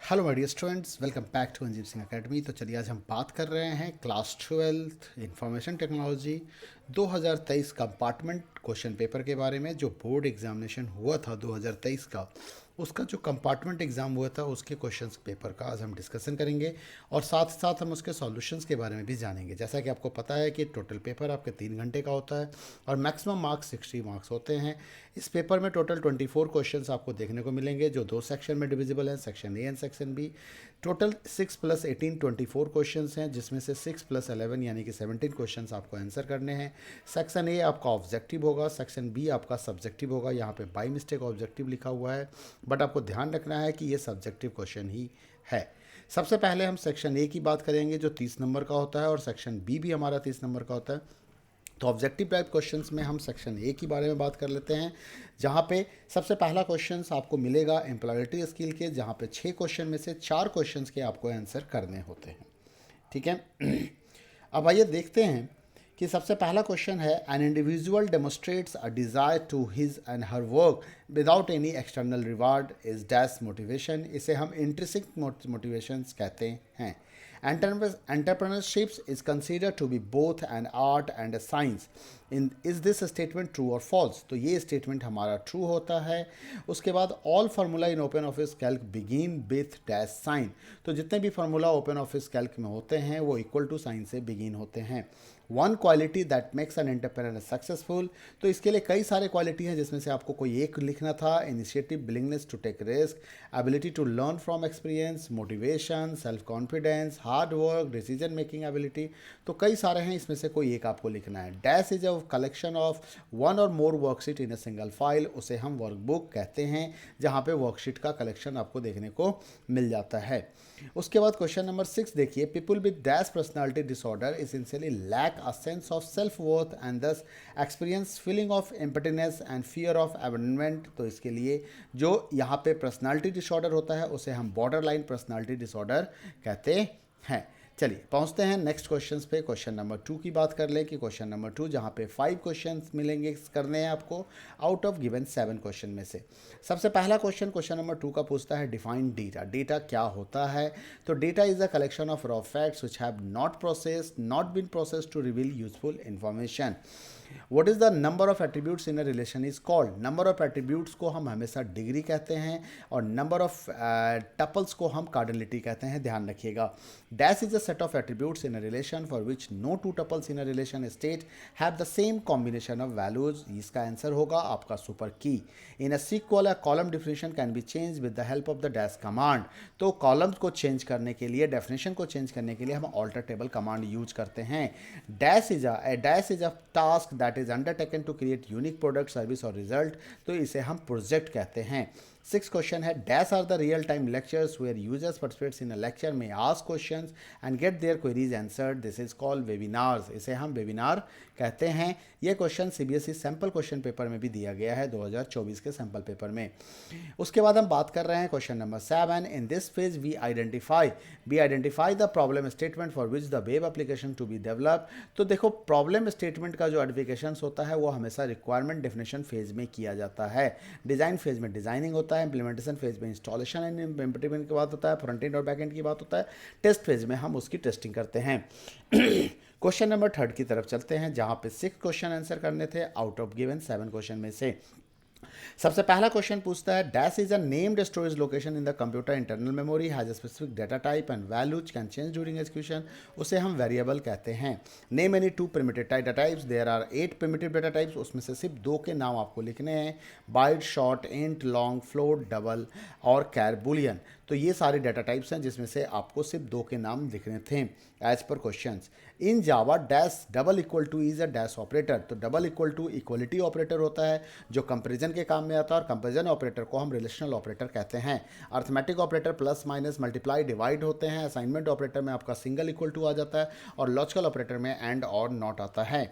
Hello my dear students, welcome back to Anjib Singh academy. तो चलिए आज हम बात कर रहे हैं class 12th information technology 2023 compartment question paper के बारे में। जो बोर्ड एग्जामिनेशन हुआ था 2023 का, उसका जो कंपार्टमेंट एग्ज़ाम हुआ था उसके क्वेश्चंस पेपर का आज हम डिस्कशन करेंगे और साथ साथ हम उसके सॉल्यूशंस के बारे में भी जानेंगे। जैसा कि आपको पता है कि टोटल पेपर आपके 3 घंटे का होता है और मैक्सिमम मार्क्स 60 मार्क्स होते हैं। इस पेपर में टोटल 24 क्वेश्चंस आपको देखने को मिलेंगे जो 2 सेक्शन में डिविजिबल हैं, section A and section B. Total 6 + 18 24 questions हैं, जिसमें से 6 + 11 यानी कि 17 क्वेश्चंस आपको आंसर करने हैं। सेक्शन ए आपका ऑब्जेक्टिव होगा, सेक्शन बी आपका सब्जेक्टिव होगा। यहाँ पे बाई मिस्टेक ऑब्जेक्टिव लिखा हुआ है, बट आपको ध्यान रखना है कि ये सब्जेक्टिव क्वेश्चन ही है। सबसे पहले हम सेक्शन ए की बात करेंगे जो 30 नंबर का होता है और सेक्शन बी भी हमारा 30 नंबर का होता है। तो ऑब्जेक्टिव टाइप क्वेश्चंस में हम सेक्शन ए के बारे में बात कर लेते हैं, जहाँ पे सबसे पहला क्वेश्चंस आपको मिलेगा एम्प्लॉयबिलिटी स्किल के, जहाँ पे 6 क्वेश्चन में से 4 क्वेश्चंस के आपको आंसर करने होते हैं। ठीक है। अब आइए देखते हैं कि सबसे पहला क्वेश्चन है, an individual demonstrates a desire to his and her work without any external reward is dash motivation. इसे हम इंट्रिंसिक मोटिवेशंस कहते हैं। Entrepreneurship is considered to be both an art and a science. Is this statement true or false? तो ये statement हमारा true होता है। उसके बाद all formula in open office Calc begin with dash sign. तो जितने भी फार्मूला ओपन ऑफिस कैल्क में होते हैं वो इक्वल टू साइन से बिगिन होते हैं। One quality that makes an entrepreneur successful. तो इसके लिए कई सारे क्वालिटी हैं, जिसमें से आपको कोई एक लिखना था। Initiative, willingness to take risk, ability to learn from experience, motivation, self confidence, hard work, decision making ability. तो कई सारे हैं, इसमें से कोई एक आपको लिखना है। Dash is a collection of one or more worksheet in a single file. उसे हम वर्कबुक कहते हैं, जहाँ पे वर्कशीट का कलेक्शन आपको देखने को मिल जाता है। उसके बाद क्वेश्चन नंबर 6 देखिए, people with dash personality disorder essentially lack a sense of self worth and thus experience feeling of emptiness and fear of abandonment. तो इसके लिए जो यहाँ पे पर्सनालिटी डिसऑर्डर होता है उसे हम बॉर्डर लाइन पर्सनालिटी डिसऑर्डर कहते हैं। चलिए पहुंचते हैं नेक्स्ट क्वेश्चंस पे। क्वेश्चन नंबर 2 की बात कर ले कि क्वेश्चन नंबर 2 जहाँ पे 5 क्वेश्चंस मिलेंगे करने हैं आपको आउट ऑफ गिवन 7 क्वेश्चन में से। सबसे पहला क्वेश्चन नंबर 2 का पूछता है, डिफाइन डेटा। डेटा क्या होता है? तो data is a collection of raw facts which have not been processed to reveal useful information. What is the number of attributes in a relation is called. Number of attributes को हम हमेशा degree कहते हैं और number of tuples को हम cardinality कहते हैं। ध्यान रखिएगा। Dash is a set of attributes in a relation for which no two tuples in a relation state have the same combination of values. इसका आंसर होगा आपका super key. In a SQL a column definition can be change with the help of the dash command. तो columns को change करने के लिए, definition को change करने के लिए हम ऑल्टर टेबल कमांड यूज करते हैं। Dash is a task that is undertaken to create unique product, service or result. तो इसे हम प्रोजेक्ट कहते हैं। 6 क्वेश्चन है, dash are the real time lectures where users participates in a lecture में ask questions and get their queries answered. This is called webinars. इसे हम webinar कहते हैं। यह question CBSE sample question paper में भी दिया गया है 2024 के सैम्पल पेपर में। उसके बाद हम बात कर रहे हैं question number 7। In this phase we identify the problem statement for which the web application to be develop. तो देखो, प्रॉब्लम स्टेटमेंट का जो आइडेंटिफिकेशन होता है वो हमेशा रिक्वायरमेंट डेफिनेशन फेज में किया जाता है। डिजाइन फेज में डिजाइनिंग होता है, इंप्लीमेंटेशन फेज में इंस्टॉलेशन एंड इम्प्लीमेंट की बात होता है, फ्रंट एंड और बैक एंड की बात होता है, टेस्ट फेज में हम उसकी टेस्टिंग करते हैं। क्वेश्चन नंबर 3 की तरफ चलते हैं, जहां पे 6 क्वेश्चन आंसर करने थे आउट ऑफ गिवन 7 क्वेश्चन में से। सबसे पहला क्वेश्चन पूछता है, dash is a named storage location in the computer internal memory has a specific data type and values can change during execution. उसे हम वेरिएबल कहते हैं। Name any 2 primitive data types. There are 8 primitive data types, उसमें से सिर्फ 2 के नाम आपको लिखने हैं, byte, short, int, long, float, double और कैर बुलियन। तो ये सारे डाटा टाइप्स हैं, जिसमें से आपको सिर्फ 2 के नाम लिखने थे as per question. In Java dash double equal to is a dash operator. तो double equal to equality operator होता है जो कंपेरिजन के काम में आता है, और कंपेरिजन ऑपरेटर को हम रिलेशनल ऑपरेटर कहते हैं। Arithmetic operator plus minus multiply divide होते हैं। असाइनमेंट ऑपरेटर में आपका सिंगल इक्वल टू आ जाता है और लॉजिकल ऑपरेटर में एंड और नॉट आता है।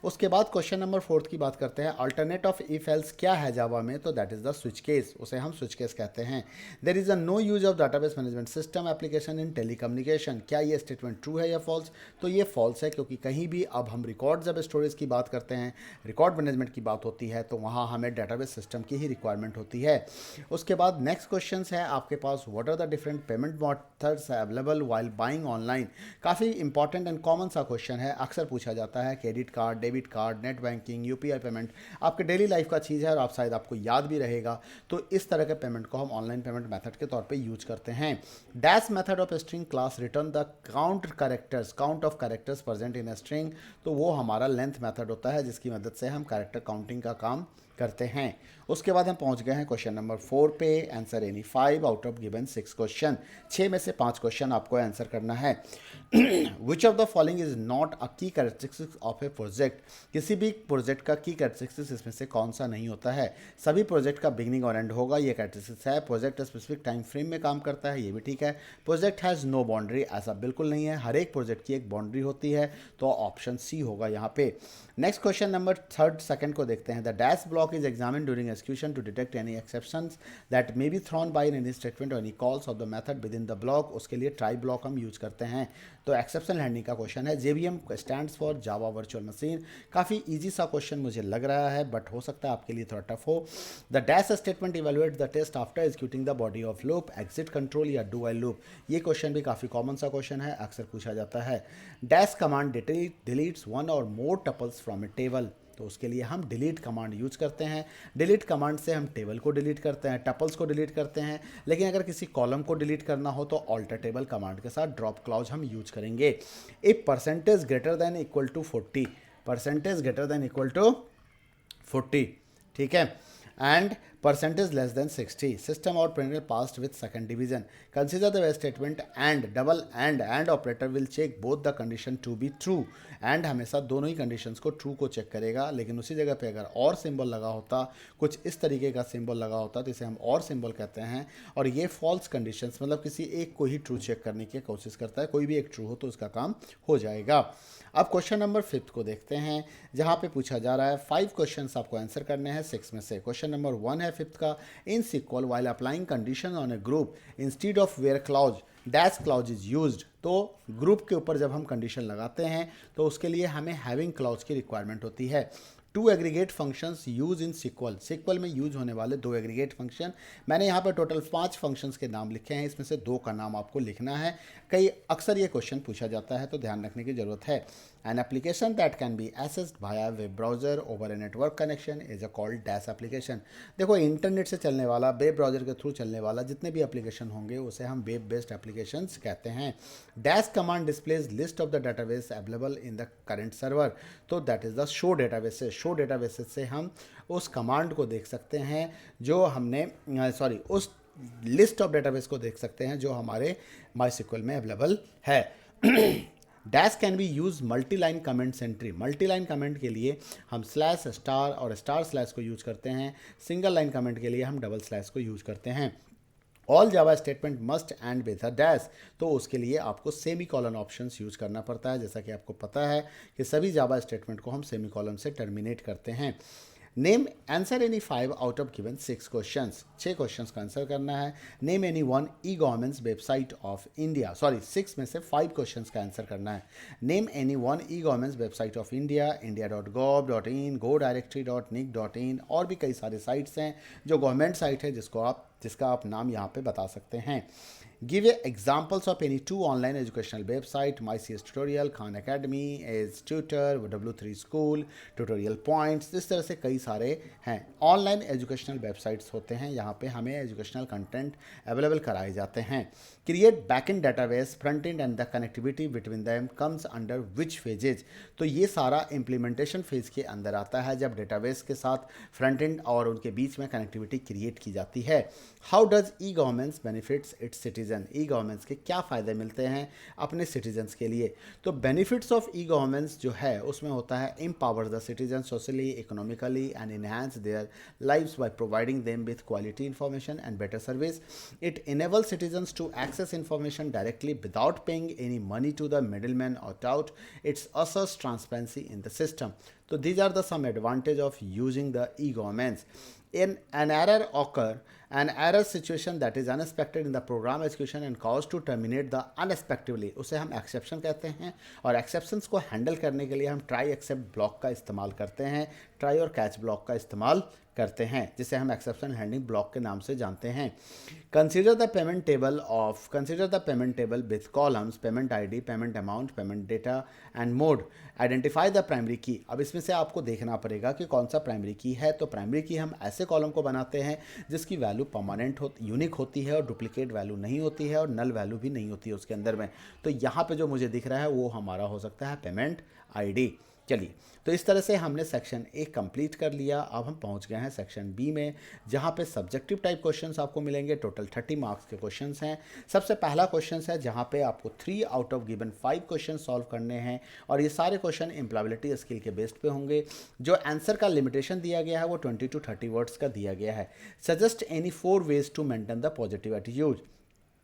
उसके बाद क्वेश्चन नंबर 4 की बात करते हैं। अल्टरनेट ऑफ इफ एल्स क्या है जावा में, तो that is the switch case, उसे हम स्विच केस कहते हैं। There is a no use of database management system application in telecommunication, क्या ये स्टेटमेंट ट्रू है या फॉल्स? तो ये फॉल्स है, क्योंकि कहीं भी अब हम रिकॉर्ड जब स्टोरेज की बात करते हैं, रिकॉर्ड मैनेजमेंट की बात होती है, तो वहाँ हमें डाटाबेस सिस्टम की ही रिक्वायरमेंट होती है। उसके बाद नेक्स्ट क्वेश्चन है आपके पास, what are the different payment methods available while buying online. काफ़ी इंपॉर्टेंट एंड कॉमन सा क्वेश्चन है, अक्सर पूछा जाता है। Credit card, debit card, net banking, UPI payment, आपके डेली लाइफ का चीज़ है और आप शायद आपको याद भी रहेगा। तो इस तरह के पेमेंट को हम ऑनलाइन पेमेंट मेथड के तौर पे यूज करते हैं। Dash method of string class return the count of characters present in a string, तो वो हमारा लेंथ मेथड होता है, जिसकी मदद से हम कैरेक्टर काउंटिंग का काम करते हैं। उसके बाद हम पहुंच गए हैं क्वेश्चन नंबर 4 पे। Answer any 5 out of given 6 question, 6 में से 5 क्वेश्चन आपको आंसर करना है। Which of the following is not a की कैरेक्टरिस्टिक्स ऑफ ए प्रोजेक्ट, किसी भी प्रोजेक्ट का की कैरेक्टरिस्टिक्स इसमें से कौन सा नहीं होता है। सभी प्रोजेक्ट का बिगनिंग और एंड होगा, ये कैरेक्टरिस्टिक्स है। प्रोजेक्ट स्पेसिफिक टाइम फ्रेम में काम करता है, ये भी ठीक है। प्रोजेक्ट हैज़ नो बाउंड्री, ऐसा बिल्कुल नहीं है, हर एक प्रोजेक्ट की एक बाउंड्री होती है, तो ऑप्शन सी होगा यहाँ पे। नेक्स्ट क्वेश्चन नंबर 3 को देखते हैं। The dash block is examine during execution to detect any exceptions that may be thrown by any statement or any calls of the method within the block, उसके लिए try block हम use करते हैं। तो exception handling का question है। JVM stands for Java virtual machine, काफ़ी easy सा क्वेश्चन मुझे लग रहा है, बट हो सकता है आपके लिए थोड़ा टफ हो। The dash statement evaluate the test after executing the body of loop, exit control या डू व्हाइल लूप, ये क्वेश्चन भी काफ़ी कॉमन सा क्वेश्चन है, अक्सर पूछा जाता है। Dash command deletes one or more tuples from A table, तो उसके लिए हम डिलीट कमांड यूज करते हैं। डिलीट कमांड से हम टेबल को डिलीट करते हैं, टपल्स को डिलीट करते हैं, लेकिन अगर किसी कॉलम को डिलीट करना हो तो ऑल्टर टेबल कमांड के साथ ड्रॉप क्लॉज हम यूज करेंगे। If percentage greater than equal to 40, percentage greater than equal to 40, ठीक है, and percentage less than 60, system or printer passed with second division, consider the statement and double and operator will check both the condition to be true, and हमेशा दोनों ही conditions को true को check करेगा, लेकिन उसी जगह पे अगर और सिंबल लगा होता, कुछ इस तरीके का सिंबल लगा होता, तो इसे हम और सिंबल कहते हैं, और ये फॉल्स कंडीशंस मतलब किसी एक को ही ट्रू चेक करने की कोशिश करता है, कोई भी एक ट्रू हो तो उसका काम हो जाएगा। अब क्वेश्चन नंबर 5 को देखते हैं, जहाँ पे पूछा जा रहा है 5 क्वेश्चंस आपको आंसर करने हैं 6 में से। क्वेश्चन नंबर 1 है 5 का, in SQL while applying condition on a group instead of where clause dash clause is used, तो ग्रुप के ऊपर जब हम कंडीशन लगाते हैं तो उसके लिए हमें हैविंग क्लॉज की रिक्वायरमेंट होती है। 2 aggregate functions use in SQL, SQL में यूज होने वाले 2 एग्रीगेट फंक्शन, मैंने यहाँ पर टोटल 5 फंक्शंस के नाम लिखे हैं, इसमें से 2 का नाम आपको लिखना है। कई अक्सर ये क्वेश्चन पूछा जाता है, तो ध्यान रखने की जरूरत है। An application that can be accessed via web browser over a network connection is a called dash application. देखो, इंटरनेट से चलने वाला, वेब ब्राउजर के थ्रू चलने वाला जितने भी एप्लीकेशन होंगे उसे हम वेब बेस्ड एप्लीकेशन कहते हैं। Dash command displays list of the database available in the current server, तो that is the show databases. Show databases से हम उस कमांड को देख सकते हैं जो हमने उस लिस्ट ऑफ डेटाबेस को देख सकते हैं जो हमारे माईस्क्यूएल में अवेलेबल है। Dash can be use multi line comment sentry, multi line comment के लिए हम स्लैश स्टार और स्टार स्लैश को यूज करते हैं, सिंगल लाइन कमेंट के लिए हम डबल स्लैश को यूज करते हैं। All Java statement must and with a dash, तो उसके लिए आपको सेमी कॉलन ऑप्शन यूज करना पड़ता है, जैसा कि आपको पता है कि सभी जावा स्टेटमेंट को हम सेमी कॉलन से टर्मिनेट करते हैं। Name answer any 5 out of given 6 questions, 6 questions का आंसर करना है। Name any 1 E governments website of India, 6 में से 5 क्वेश्चंस का आंसर करना है। Name any 1 E governments website of India, india.gov.in, godirectory.nic.in, और भी कई सारे साइट्स हैं जो गवर्नमेंट साइट है जिसका आप नाम यहाँ पे बता सकते हैं। Give a examples of any 2 online educational website, MyCS tutorial, Khan Academy, edge tutor, W3 school, tutorial points, इस तरह से कई सारे हैं ऑनलाइन एजुकेशनल वेबसाइट्स होते हैं, यहाँ पे हमें एजुकेशनल कंटेंट अवेलेबल कराए जाते हैं। Create backend database, front end and the connectivity between them comes under which phases, तो ये सारा इम्प्लीमेंटेशन फेज के अंदर आता है जब डेटाबेस के साथ फ्रंट एंड और उनके बीच में कनेक्टिविटी क्रिएट की जाती है। How does e governance benefits it's citizen, e governance के क्या फ़ायदे मिलते हैं अपने सिटीजन्स के लिए। तो बेनिफिट्स ऑफ ई गवर्नेंस जो है उसमें होता है empower the citizens socially, economically, and enhance their lives by providing them with quality information and better service. It enables citizens to access information directly without paying any money to the middleman or tout. It assures transparency in the system. So these are the some advantage of using the e-governments. In an error occur, an error situation that is unexpected in the program execution and cause to terminate the unexpectedly, उसे हम exception कहते हैं। और exceptions को handle करने के लिए हम ट्राई एक्सेप्ट ब्लॉक का इस्तेमाल करते हैं, ट्राई और कैच ब्लॉक का इस्तेमाल करते हैं, जिसे हम एक्सेप्शन हैंडलिंग ब्लॉक के नाम से जानते हैं। Consider the payment table with columns, payment ID, payment amount, payment data and mode. Identify the primary की। अब इसमें से आपको देखना पड़ेगा कि कौन सा प्राइमरी की है। तो प्राइमरी की हम ऐसे कॉलम को बनाते हैं जिसकी वैल्यू परमानेंट यूनिक होती है और डुप्लीकेट वैल्यू नहीं होती है और नल वैल्यू भी नहीं होती है उसके अंदर में। तो यहाँ पे जो मुझे दिख रहा है वो हमारा हो सकता है पेमेंट आईडी। चलिए, तो इस तरह से हमने सेक्शन ए कंप्लीट कर लिया। अब हम पहुंच गए हैं सेक्शन बी में, जहां पे सब्जेक्टिव टाइप क्वेश्चंस आपको मिलेंगे। टोटल 30 मार्क्स के क्वेश्चंस हैं। सबसे पहला क्वेश्चन है जहां पे आपको 3 out of given 5 question solve करने हैं और ये सारे क्वेश्चन एम्प्लॉयबिलिटी स्किल के बेस्ड पे होंगे। जो आंसर का लिमिटेशन दिया गया है वो 20 to 30 वर्ड्स का दिया गया है। Suggest any 4 ways to maintain the positive attitude.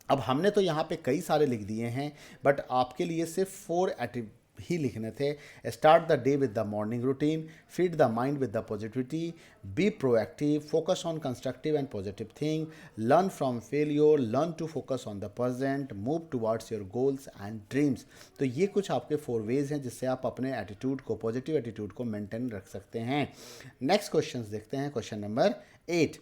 अब हमने तो यहाँ पे कई सारे लिख दिए हैं, बट आपके लिए सिर्फ 4 ही लिखने थे। Start the day with the morning routine, feed the mind with the positivity, be proactive, focus on constructive and positive thing, learn from failure, learn to focus on the present, move towards your goals and dreams. तो ये कुछ आपके 4 veg हैं जिससे आप अपने attitude को, positive attitude को मेंटेन रख सकते हैं। नेक्स्ट क्वेश्चन देखते हैं, question number 8।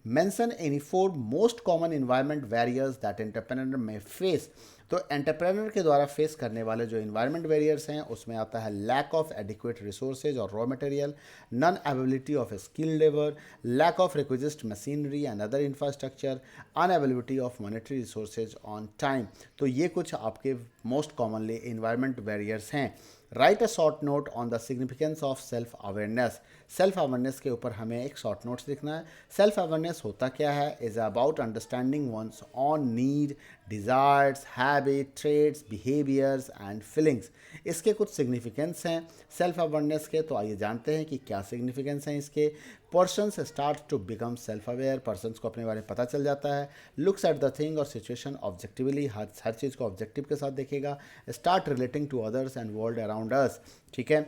Mention any 4 most common environment barriers that entrepreneur may face। तो एंटरप्रेनर के द्वारा फेस करने वाले जो इन्वायरमेंट बैरियर्स हैं उसमें आता है लैक ऑफ एडिक्वेट रिसोर्सेज और raw material, non availability of skilled labour, lack of requisite machinery and other infrastructure, unavailability of monetary resources on time. तो ये कुछ आपके मोस्ट कॉमनली इन्वायरमेंट बैरियर्स हैं। Write a short note on the significance of self awareness. Self awareness के ऊपर हमें एक short notes लिखना है। सेल्फ अवेयरनेस होता क्या है? Is about understanding one's own need, desires, habit, traits, behaviours and feelings. इसके कुछ सिग्निफिकेंस हैं सेल्फ अवेयरनेस के, तो आइए जानते हैं कि क्या सिग्निफिकेंस हैं इसके। Persons start to become self aware, persons को अपने बारे में पता चल जाता है। लुक्स एट द थिंग और सिचुएशन ऑब्जेक्टिवली, हर चीज़ को ऑब्जेक्टिव के साथ देखेगा। Start relating to others and world around us. ठीक है,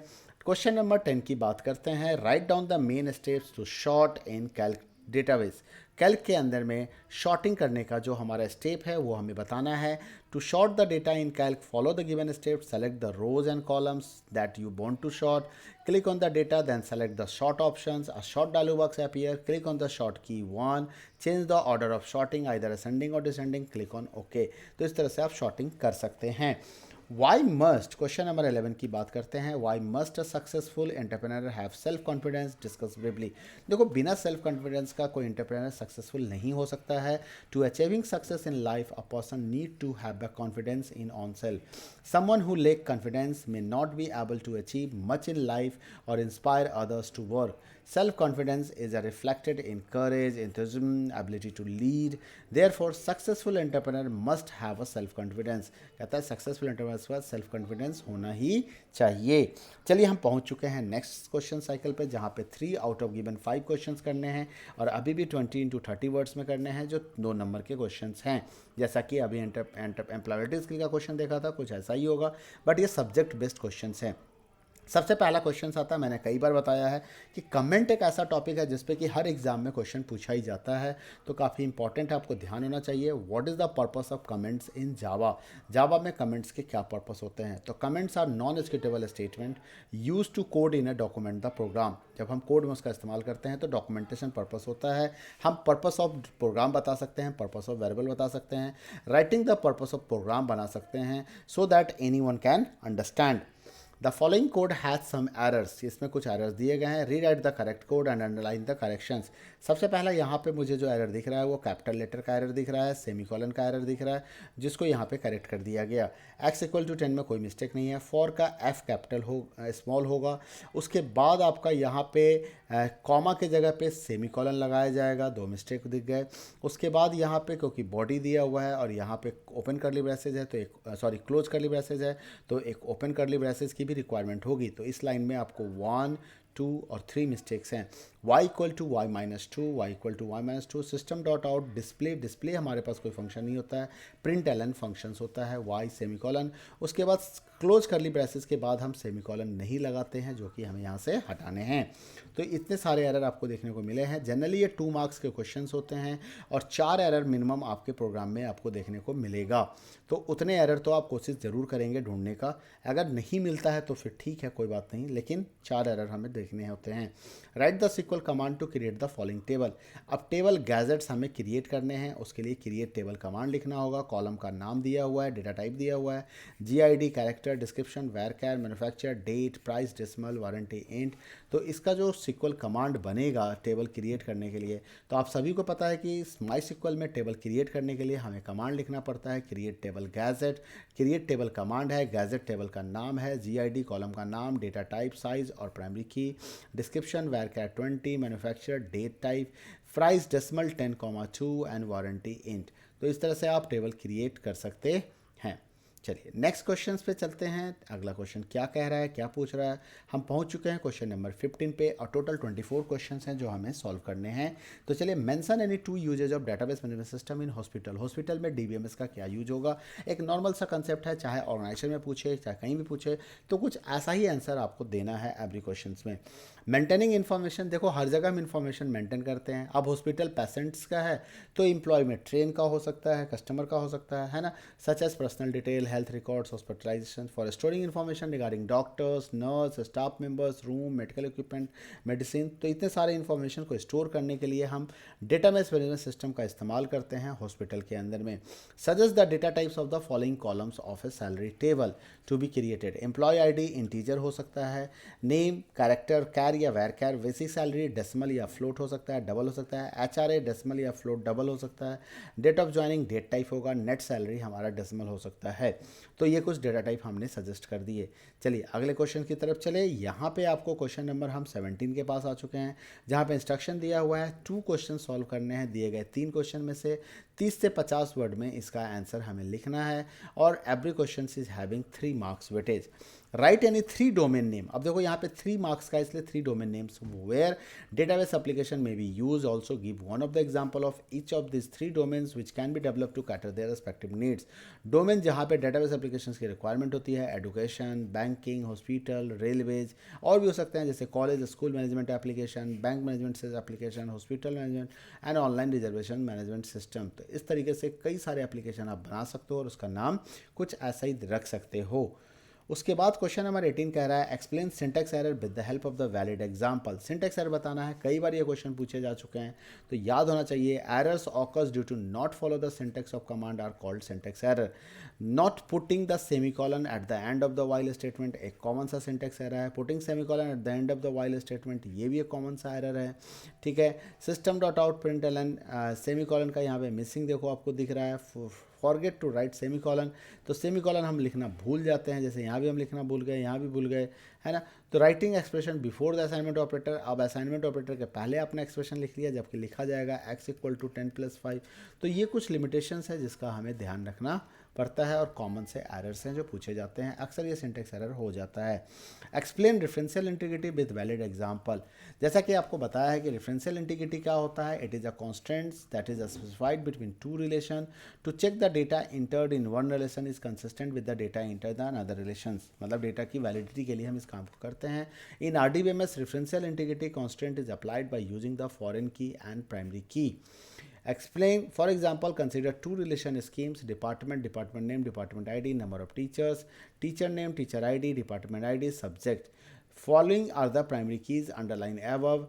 क्वेश्चन नंबर 10 की बात करते हैं। Write down the main steps to sort in Calc database. Calc के अंदर में शॉर्टिंग करने का जो हमारा स्टेप है वो हमें बताना है। To sort the data in Calc, follow the given step, select the rows and columns that you want to sort, click on the data, then select the sort options. A sort dialog box appear, click on the sort key 1, change the order of sorting either ascending or descending, click on OK। तो इस तरह से आप shorting कर सकते हैं। Why must, question number 11 की बात करते हैं। Why must a successful entrepreneur have self confidence, discuss briefly. देखो, बिना सेल्फ कॉन्फिडेंस का कोई एंटरप्रेन्योर सक्सेसफुल नहीं हो सकता है। To achieving success in life a person need to have the confidence in own self. Someone who lack confidence may not be able to achieve much in life or inspire others to work. Self confidence is reflected in courage, enthusiasm, ability to lead. Therefore, successful entrepreneur must have a self confidence। कहता है successful entrepreneur के पास self confidence होना ही चाहिए। चलिए, हम पहुंच चुके हैं नेक्स्ट क्वेश्चन साइकिल पे, जहां पे 3 आउट ऑफ गिवन 5 क्वेश्चंस करने हैं और अभी भी 20 into 30 वर्ड्स में करने हैं, जो 2 नंबर के क्वेश्चंस हैं। जैसा कि अभी एम्प्लॉयबिलिटी स्किल का क्वेश्चन देखा था, कुछ ऐसा ही होगा, बट ये सब्जेक्ट बेस्ड क्वेश्चंस हैं। सबसे पहला क्वेश्चन आता है, मैंने कई बार बताया है कि कमेंट एक ऐसा टॉपिक है जिसपे कि हर एग्जाम में क्वेश्चन पूछा ही जाता है, तो काफ़ी इंपॉर्टेंट है, आपको ध्यान होना चाहिए। What is the purpose of comments in Java. Java में कमेंट्स के क्या पर्पस होते हैं? तो comments are non executable statement use to code in a document the program. जब हम कोड में उसका इस्तेमाल करते हैं तो डॉक्यूमेंटेशन पर्पस होता है। हम पर्पस ऑफ प्रोग्राम बता सकते हैं, पर्पस ऑफ वेरिएबल बता सकते हैं, writing the purpose of program बना सकते हैं, so that any one can understand. The following code has some errors, इसमें कुछ एरर्स दिए गए हैं, rewrite the correct code and underline the corrections. सबसे पहला यहाँ पे मुझे जो एरर दिख रहा है वो कैपिटल लेटर का एरर दिख रहा है, सेमीकोलन का एरर दिख रहा है, जिसको यहाँ पे करेक्ट कर दिया गया। एक्स इक्वल टू 10 में कोई मिस्टेक नहीं है, फॉर का एफ कैपिटल हो स्मॉल होगा, उसके बाद आपका यहाँ पे कॉमा के जगह पे सेमीकोलन लगाया जाएगा, दो मिस्टेक दिख गए। उसके बाद यहाँ पे क्योंकि बॉडी दिया हुआ है और यहाँ पे ओपन करली ब्रेसेज है तो एक सॉरी क्लोज करली ब्रेसेज है तो एक ओपन करली ब्रेसेज की भी रिक्वायरमेंट होगी, तो इस लाइन में आपको 1 2 और 3 मिस्टेक्स हैं। y equal to y minus two, y equal to y minus two, system dot out display, display हमारे पास कोई फंक्शन नहीं होता है, प्रिंट एलन फंक्शंस होता है, y सेमीकोलन, उसके बाद क्लोज करली ब्रेसेस के बाद हम सेमीकोलन नहीं लगाते हैं जो कि हमें यहाँ से हटाने हैं। तो इतने सारे एरर आपको देखने को मिले हैं। जनरली ये 2 मार्क्स के क्वेश्चंस होते हैं और 4 एरर मिनिमम आपके प्रोग्राम में आपको देखने को मिलेगा, तो उतने एरर तो आप कोशिश ज़रूर करेंगे ढूंढने का। अगर नहीं मिलता है तो फिर ठीक है, कोई बात नहीं, लेकिन 4 एरर हमें देखने होते हैं। Write the SQL command to create the following table, अब टेबल गैजेट्स हमें क्रिएट करने हैं, उसके लिए क्रिएट टेबल कमांड लिखना होगा। कॉलम का नाम दिया हुआ है, डेटा टाइप दिया हुआ है, GID character, description, varchar, manufacture, date, price, decimal, warranty, int. तो इसका जो सिक्वल कमांड बनेगा टेबल क्रिएट करने के लिए, तो आप सभी को पता है कि माई सिक्वल में टेबल क्रिएट करने के लिए हमें कमांड लिखना पड़ता है, create table gadget. Create table command है, गैजेट टेबल का नाम है, GID कॉलम का नाम, डेटा टाइप, साइज और primary key, description varchar 20, manufacture, date type, price decimal 10,2 and warranty int. तो इस तरह से आप टेबल क्रिएट कर सकते हैं। चलिए नेक्स्ट क्वेश्चन पे चलते हैं। अगला क्वेश्चन क्या कह रहा है, क्या पूछ रहा है। हम पहुंच चुके हैं क्वेश्चन नंबर 15 पे और टोटल 24 क्वेश्चंस हैं जो हमें सॉल्व करने हैं। तो चलिए, mention any 2 usages of database management system in hospital, hospital में DBMS का क्या यूज होगा। एक नॉर्मल सा कंसेप्ट है, चाहे ऑर्गेनाइजेशन में पूछे चाहे कहीं भी पूछे, तो कुछ ऐसा ही आंसर आपको देना है एवरी क्वेश्चन में। मेंटेनिंग इन्फॉर्मेशन, देखो हर जगह हम इन्फॉर्मेशन मेंटेन करते हैं। अब हॉस्पिटल पेशेंट्स का है तो एम्प्लॉय में ट्रेन का हो सकता है, कस्टमर का हो सकता है ना, such as personal detail, health records, hospitalisation, for storing information regarding doctors, nurse, staff members, room, medical equipment, medicine. तो इतने सारे इन्फॉर्मेशन को स्टोर करने के लिए हम डेटाबेस मैनेजमेंट सिस्टम का इस्तेमाल करते हैं हॉस्पिटल के अंदर में। Suggest the data types of the following columns of a salary table to be created. Employ ID integer हो सकता है, नेम, कैरेक्टर, कैर या वेरकैर, बेसिक सैलरी डेसिमल या फ्लोट हो सकता है, डबल हो सकता है, HRA डेसिमल या फ्लोट डबल हो सकता है, date of joining date type होगा, नेट सैलरी हमारा डेसिमल हो सकता है। तो ये कुछ डेटा टाइप हमने सजेस्ट कर दिए। चलिए अगले क्वेश्चन की तरफ चले। यहाँ पे आपको क्वेश्चन नंबर हम 17 के पास आ चुके हैं, जहाँ पे इंस्ट्रक्शन दिया हुआ है 2 क्वेश्चन सॉल्व करने हैं। दिए गए 3 क्वेश्चन में से 30 से 50 वर्ड में इसका आंसर हमें लिखना है और every question is having 3 marks weightage. Right any 3 domain name, अब देखो यहाँ पे 3 मार्क्स का, इसलिए 3 domain names where database application में be use. Also give one of the example of each of this 3 domains which can be develop to cater their respective needs. Domain जहाँ पे database application की requirement होती है, education, banking, hospital, railways, और भी हो सकते हैं जैसे college, school management application, bank management application, hospital management and online reservation management system. तो इस तरीके से कई सारे एप्लीकेशन आप बना सकते हो और उसका नाम कुछ ऐसा ही रख सकते हो। उसके बाद क्वेश्चन नंबर 18 कह रहा है explain syntax error with the help of the valid example. Syntax error बताना है, कई बार ये क्वेश्चन पूछे जा चुके हैं तो याद होना चाहिए। Errors occurs due to not follow the syntax of command are called syntax error. Not putting the semicolon at the end of the while statement एक कॉमन सा सिंटेक्स एरर है। Putting semicolon at the end of the while statement ये भी एक common सा error है, ठीक है। System dot out println semicolon का यहाँ पे मिसिंग देखो आपको दिख रहा है। फॉरगेट टू राइट सेमीकोलन, तो सेमीकोलन हम लिखना भूल जाते हैं, जैसे यहाँ भी हम लिखना भूल गए, यहाँ भी भूल गए, है ना। तो writing expression before the assignment operator, अब असाइनमेंट ऑपरेटर के पहले आपने एक्सप्रेशन लिख लिया जबकि लिखा जाएगा x इक्वल टू 10 + 5। तो ये कुछ लिमिटेशंस है जिसका हमें ध्यान रखना पड़ता है और कॉमन से एरर्स हैं जो पूछे जाते हैं, अक्सर ये सिंटेक्स एरर हो जाता है। Explain referential integrity with valid example, जैसा कि आपको बताया है कि रेफरेंशियल इंटीग्रिटी क्या होता है। It is a constants that is specified between 2 relation to check the data entered in one relation is consistent with the data entered in other relations. मतलब डेटा की वैलिडिटी के लिए हम इस काम को करते हैं। In RDBMS referential integrity constant is applied by using the foreign key and primary key. Explain, for example, consider 2 relation schemes: department, department name, department ID, number of teachers, teacher name, teacher ID, department ID, subject. Following are the primary keys, underline above.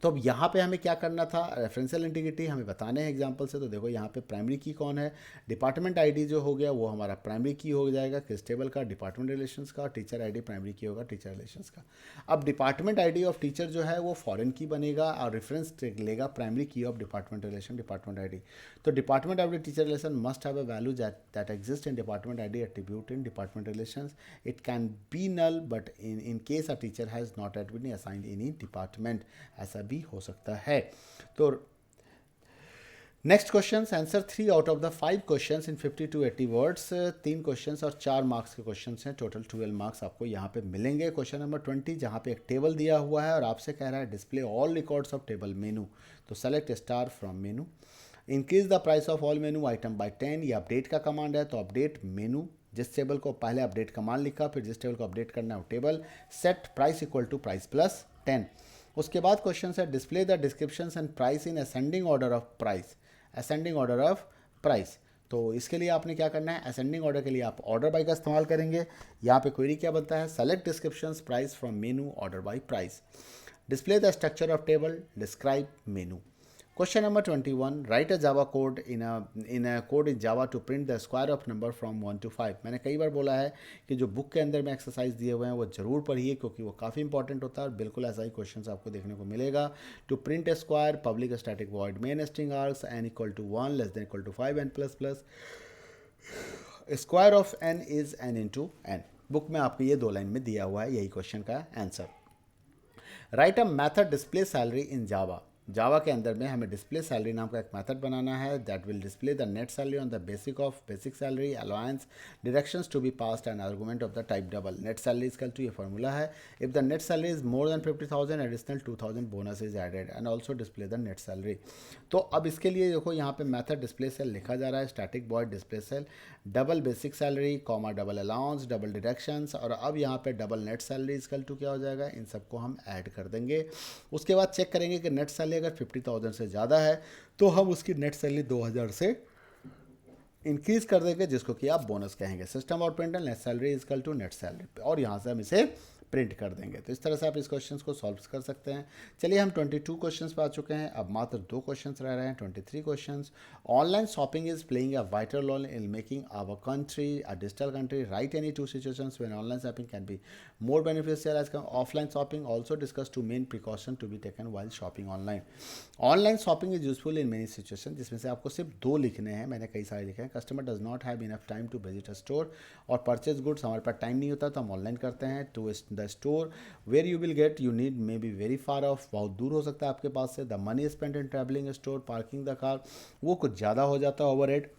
तो अब यहाँ पे हमें क्या करना था, referential integrity हमें बताने हैं एग्जांपल से। तो देखो यहाँ पे प्राइमरी की कौन है, डिपार्टमेंट आईडी जो हो गया वो हमारा प्राइमरी की हो जाएगा किस टेबल का, डिपार्टमेंट रिलेशंस का। टीचर आईडी प्राइमरी की होगा टीचर रिलेशंस का। अब डिपार्टमेंट आईडी ऑफ टीचर जो है वो फॉरेन की बनेगा और रेफरेंस लेगा primary key of department relation department ID. तो department ID teacher relation must have a value that exist in department ID attribute in department relations. It can be null but in case a teacher has not yet been assigned in department, ऐसा भी हो सकता है। तो next question, answer 3 out of the 5 question in 50 to 80 words. 3 question और 4 marks के question हैं, total 12 marks आपको यहाँ पे मिलेंगे। क्वेश्चन नंबर 20, जहाँ पे एक टेबल दिया हुआ है और आपसे कह रहा है display all records of table menu. तो select star from menu. Increase the price of all menu item by 10, ये अपडेट का कमांड है। तो अपडेट मेनू, जिस टेबल को पहले अपडेट कमांड लिखा, फिर जिस टेबल को अपडेट करना है वो table. Set price equal to price plus 10। उसके बाद क्वेश्चन है display the description and price in ascending order of price, ascending order of price. तो इसके लिए आपने क्या करना है, असेंडिंग ऑर्डर के लिए आप ऑर्डर बाय का इस्तेमाल करेंगे। यहाँ पे क्वेरी क्या बनता है, select description price from menu order by price. Display the structure of table, describe menu. Question number 21, write a Java code in a code in Java to print the square of number from 1 to 5। मैंने कई बार बोला है कि जो book के अंदर में exercise दिए हुए हैं वो जरूर पढ़िए, क्योंकि वो काफ़ी इंपॉर्टेंट होता है और बिल्कुल ऐसा ही क्वेश्चन आपको देखने को मिलेगा। To print a square, public static void main string args n equal to 1 less than equal to 5 n plus plus. Square of n is n into n। Book में आपको ये 2 लाइन में दिया हुआ है, यही क्वेश्चन का answer. Write a method display salary in Java. Java के अंदर में हमें डिस्प्ले सैलरी नाम का एक मेथड बनाना है that will display the net salary on the basic salary allowance directions to be passed and argument of the type double. Net salary equal to, ये फॉर्मूला है, if the net salary is more than 50,000 additional 2,000 bonus is added and also display the net salary. तो अब इसके लिए देखो यहाँ पे method display cell लिखा जा रहा है, static void display sell double basic salary comma double allowance double deductions, और अब यहाँ पे double net salary equal to क्या हो जाएगा, इन सबको हम ऐड कर देंगे। उसके बाद चेक करेंगे कि नेट सैलरी अगर 50,000 से ज़्यादा है तो हम उसकी नेट सैलरी 2,000 से इंक्रीज कर देंगे, जिसको कि आप बोनस कहेंगे। सिस्टम और print net salary equal to net salary, और यहाँ से हम इसे प्रिंट कर देंगे। तो इस तरह से आप इस क्वेश्चन को सॉल्व कर सकते हैं। चलिए हम 22 क्वेश्चंस पे आ चुके हैं, अब मात्र 2 क्वेश्चंस रह रहे हैं। 23 questions, online shopping is playing a vital role in making our country a digital country. Write any 2 situations when online shopping can be more beneficial as offline shopping. Also discuss 2 main precaution to be taken while shopping online. Online shopping is useful in many situation, जिसमें से आपको सिर्फ 2 लिखने हैं, मैंने कई सारे लिखे हैं। Customer does not have enough time to visit a store और परचेज गुड्स, हमारे पास टाइम नहीं होता तो हम ऑनलाइन करते हैं। To the store where you will get you need may be very far off, बहुत दूर हो सकता है आपके पास से। The money spend in travelling store parking the car, वो कुछ ज़्यादा हो जाता है, over rate.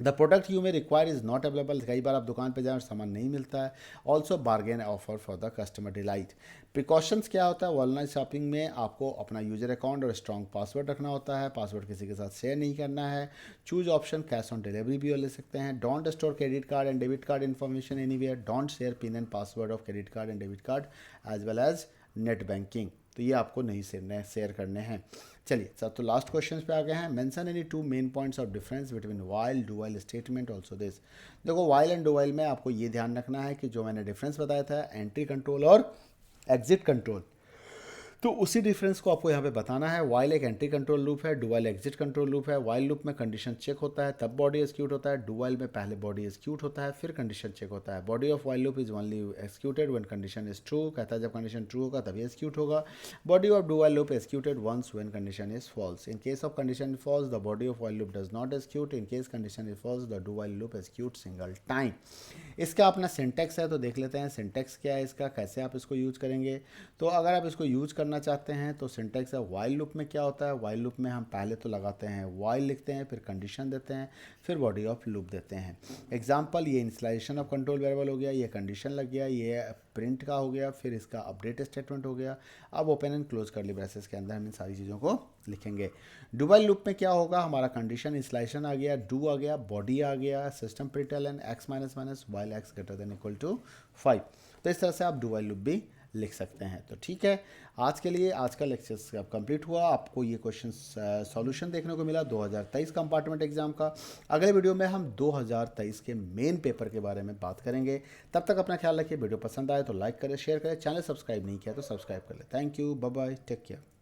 The product you may require is not available, कई बार आप दुकान पे जाएं और सामान नहीं मिलता है। Also bargain offer for the customer delight. Precautions क्या होता है, ऑनलाइन शॉपिंग में आपको अपना यूजर अकाउंट और स्ट्रॉन्ग पासवर्ड रखना होता है, पासवर्ड किसी के साथ शेयर नहीं करना है। Choose option cash on delivery भी ले सकते हैं। Don't store credit card and debit card information anywhere. Don't share pin and password of credit card and debit card as well as net banking, तो ये आपको नहीं शेयर करने हैं। चलिए सर, तो लास्ट क्वेश्चन पे आ गए हैं। Mention any 2 main points of difference between while do while statement also this. देखो वाइल एंड डू वाइल में आपको ये ध्यान रखना है कि जो मैंने डिफरेंस बताया था एंट्री कंट्रोल और एग्जिट कंट्रोल, तो उसी डिफरेंस को आपको यहाँ पे बताना है। वाइल एक एंट्री कंट्रोल लूप है, do while exit control loop है। वाइल लूप में कंडीशन चेक होता है तब बॉडी एक्सिक्यूट होता है, डू वाइल में पहले बॉडी एक्सिक्यूट होता है फिर कंडीशन चेक होता है। Body of while loop is only executed when condition is true, कहता है जब कंडीशन ट्रू होगा तभी एक्सिक्यूट होगा। Body of do while loop executed once when condition is false. In case of condition is false the body of while loop does not execute. In case condition is false the do while loop execute single time. इसका अपना syntax है, तो देख लेते हैं syntax क्या है इसका, कैसे आप इसको यूज करेंगे। तो अगर आप इसको यूज करना चाहते हैं तो सिंटेक्स है, वाइल लूप में क्या होता है, वाइल लूप में हम पहले तो लगाते हैं वाइल लिखते हैं, फिर कंडीशन देते हैं, फिर बॉडी ऑफ लूप देते हैं। एग्जांपल, ये इनिशियलाइजेशन ऑफ कंट्रोल वेरिएबल हो गया, ये कंडीशन लग गया, ये प्रिंट का हो गया, फिर इसका अपडेट स्टेटमेंट हो गया। अब ओपन एंड क्लोज करली ब्रेसेस के अंदर हम इन सारी चीज़ों को लिखेंगे। डू वाइल लूप में क्या होगा, हमारा कंडीशन इनिशियलाइजेशन आ गया, डू आ गया, बॉडी आ गया, system println x minus minus while x greater than equal to 5। तो इस तरह से आप डू वाइल लूप भी लिख सकते हैं। तो ठीक है, आज के लिए आज का लेक्चर कंप्लीट हुआ। आपको ये क्वेश्चन सॉल्यूशन देखने को मिला 2023 कंपार्टमेंट एग्जाम का। अगले वीडियो में हम 2023 के मेन पेपर के बारे में बात करेंगे। तब तक अपना ख्याल रखिए। वीडियो पसंद आए तो लाइक करें, शेयर करें, चैनल सब्सक्राइब नहीं किया तो सब्सक्राइब कर लें। Thank you, bye bye, take care.